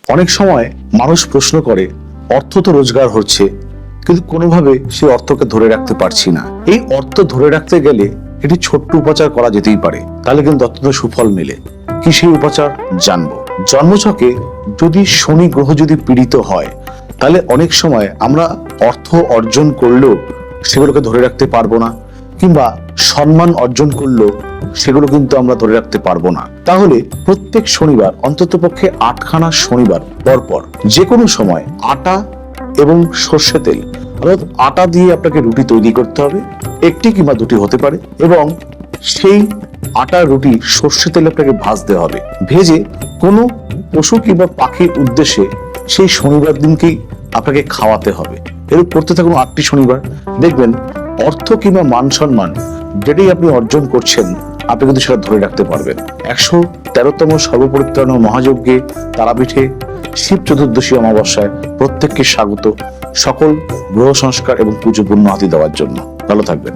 অনেক সময় মানুষ প্রশ্ন করে, অর্থ তো রোজগার হচ্ছে, কিন্তু কোনোভাবে সেই অর্থকে ধরে রাখতে পারছি না। এই অর্থ ধরে রাখতে গেলে একটি ছোট্ট উপাচার করা যেতেই পারে, তাহলে কিন্তু অত্যন্ত সুফল মেলে। কি সেই উপাচার জানবো। জন্মছকে যদি শনি গ্রহ যদি পীড়িত হয়, তাহলে অনেক সময় আমরা অর্থ অর্জন করলেও সেগুলোকে ধরে রাখতে পারবো না, কিংবা সম্মান অর্জন করলেও সেগুলো কিন্তু আমরা ধরে রাখতে পারবো না। তাহলে প্রত্যেক শনিবার, অন্ততপক্ষে 8খানা শনিবার পরপর যে কোনো সময় আটা এবং সর্ষে তেল, অর্থাৎ আটা দিয়ে আপনাকে রুটি তৈরি করতে হবে, একটি কিংবা দুটি হতে পারে, এবং সেই আটার রুটি সর্ষে তেলে আপনাকে ভাজতে হবে। ভেজে কোনো পশু কিংবা পাখির উদ্দেশ্যে সেই শনিবার দিনকেই আপনাকে খাওয়াতে হবে। এরূপ করতে থাকুন 8টি শনিবার, দেখবেন অর্থ কিংবা মান সম্মান যেটাই আপনি অর্জন করছেন, আপনি কিন্তু সেটা ধরে রাখতে পারবেন। 113তম সর্বপরিত্রাণ মহাযজ্ঞে, তারাপীঠে, শিব চতুর্দশী অমাবস্যায় প্রত্যেককে স্বাগত, সকল গ্রহ সংস্কার এবং পুজো পূর্ণ হাতি দেওয়ার জন্য। ভালো থাকবেন।